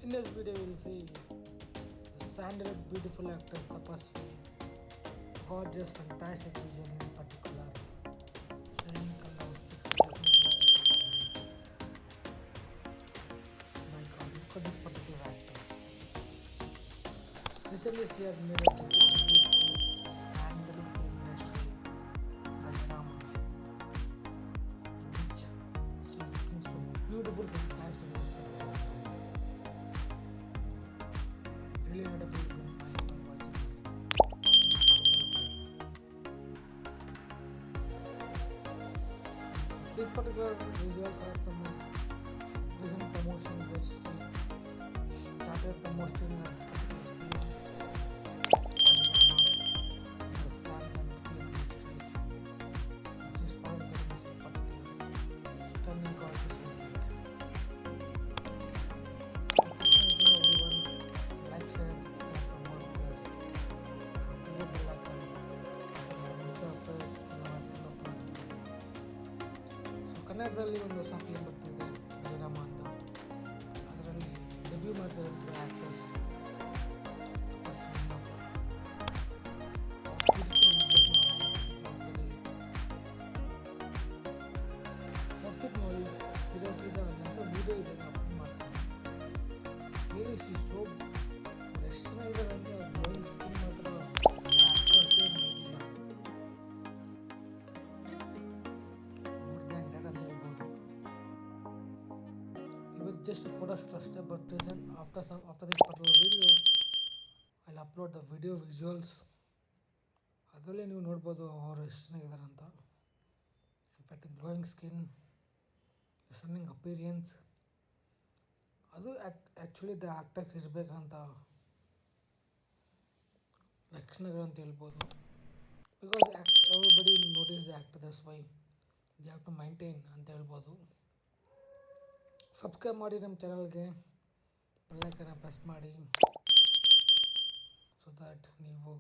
In this video, we'll see the standard beautiful actress Tapasvi, gorgeous, fantastic visual in particular, shining color outfits. My God, look at this particular actress. Recently, she has made a debut to Sandal film industry, Rajrama, which she is looking so beautiful, fantastic. Really not a good film while watching it. These particular visuals are from a recent promotion which she started promoting a particular film, Rajrama, the Sandal film industry, which is powered by this particular stunning gorgeous movie. Thank you everyone. Like, share, and subscribe for more videos. Click the bell icon. So ಕನ್ನಡದಲ್ಲಿ ಒಂದು ಹೊಸ film ಬರ್ತಿದೆ ಜಯರಾಮ ಅಂತ. ಅದರಲ್ಲಿ debut ಮಾಡ್ತಿರೋ actors outfit ನೋಡಿ seriously ನಂತರ video ಇದೆ ಅಪ್ಲೋಡ್ ಮಾಡ್ತೀನಿ. ರಿಯಲಿ ಶಿ ಸೋ ಎಷ್ಟು ಚೆನ್ನಾಗಿದ್ದಾರೆ ಅಂದರೆ ಗ್ಲೋಯಿಂಗ್ ಸ್ಕಿನ್ ಮಾತ್ರ ಆ್ಯಕ್ಟರ್ಸ್ಗೆ ಇಲ್ಲ ಮೋರ್ ದ್ಯಾನ್ ದ್ಯಾಟ್ ಅಂತ ಹೇಳ್ಬೋದು. ಇವತ್ತು ಜಸ್ಟ್ ಫೋಟೋಶೂಟ್ ಅಷ್ಟೇ, but recent after this particular video I upload the video visuals. ಅದರಲ್ಲಿ ನೀವು ನೋಡ್ಬೋದು ಅವರು ಎಷ್ಟು ಚೆನ್ನಾಗಿದ್ದಾರೆ ಅಂತ. In fact glowing skin, stunning appearance, ಅದು ಆ್ಯಕ್ಚುಲಿ ದ ಆ್ಯಕ್ಟರ್ಸ್ ಇರಬೇಕಂತ ಲಕ್ಷಣಗಳು ಅಂತ ಹೇಳ್ಬೋದು. Because everybody notice the actor, that's why they have to maintain ಅಂತ ಹೇಳ್ಬೋದು. ಸಬ್ಸ್ಕ್ರೈಬ್ ಮಾಡಿ ನಮ್ಮ ಚಾನಲ್ಗೆ, ಬೆಲ್ ಐಕಾನ್ನ ಪ್ರೆಸ್ ಮಾಡಿ ಸೊ ದ್ಯಾಟ್ ನೀವು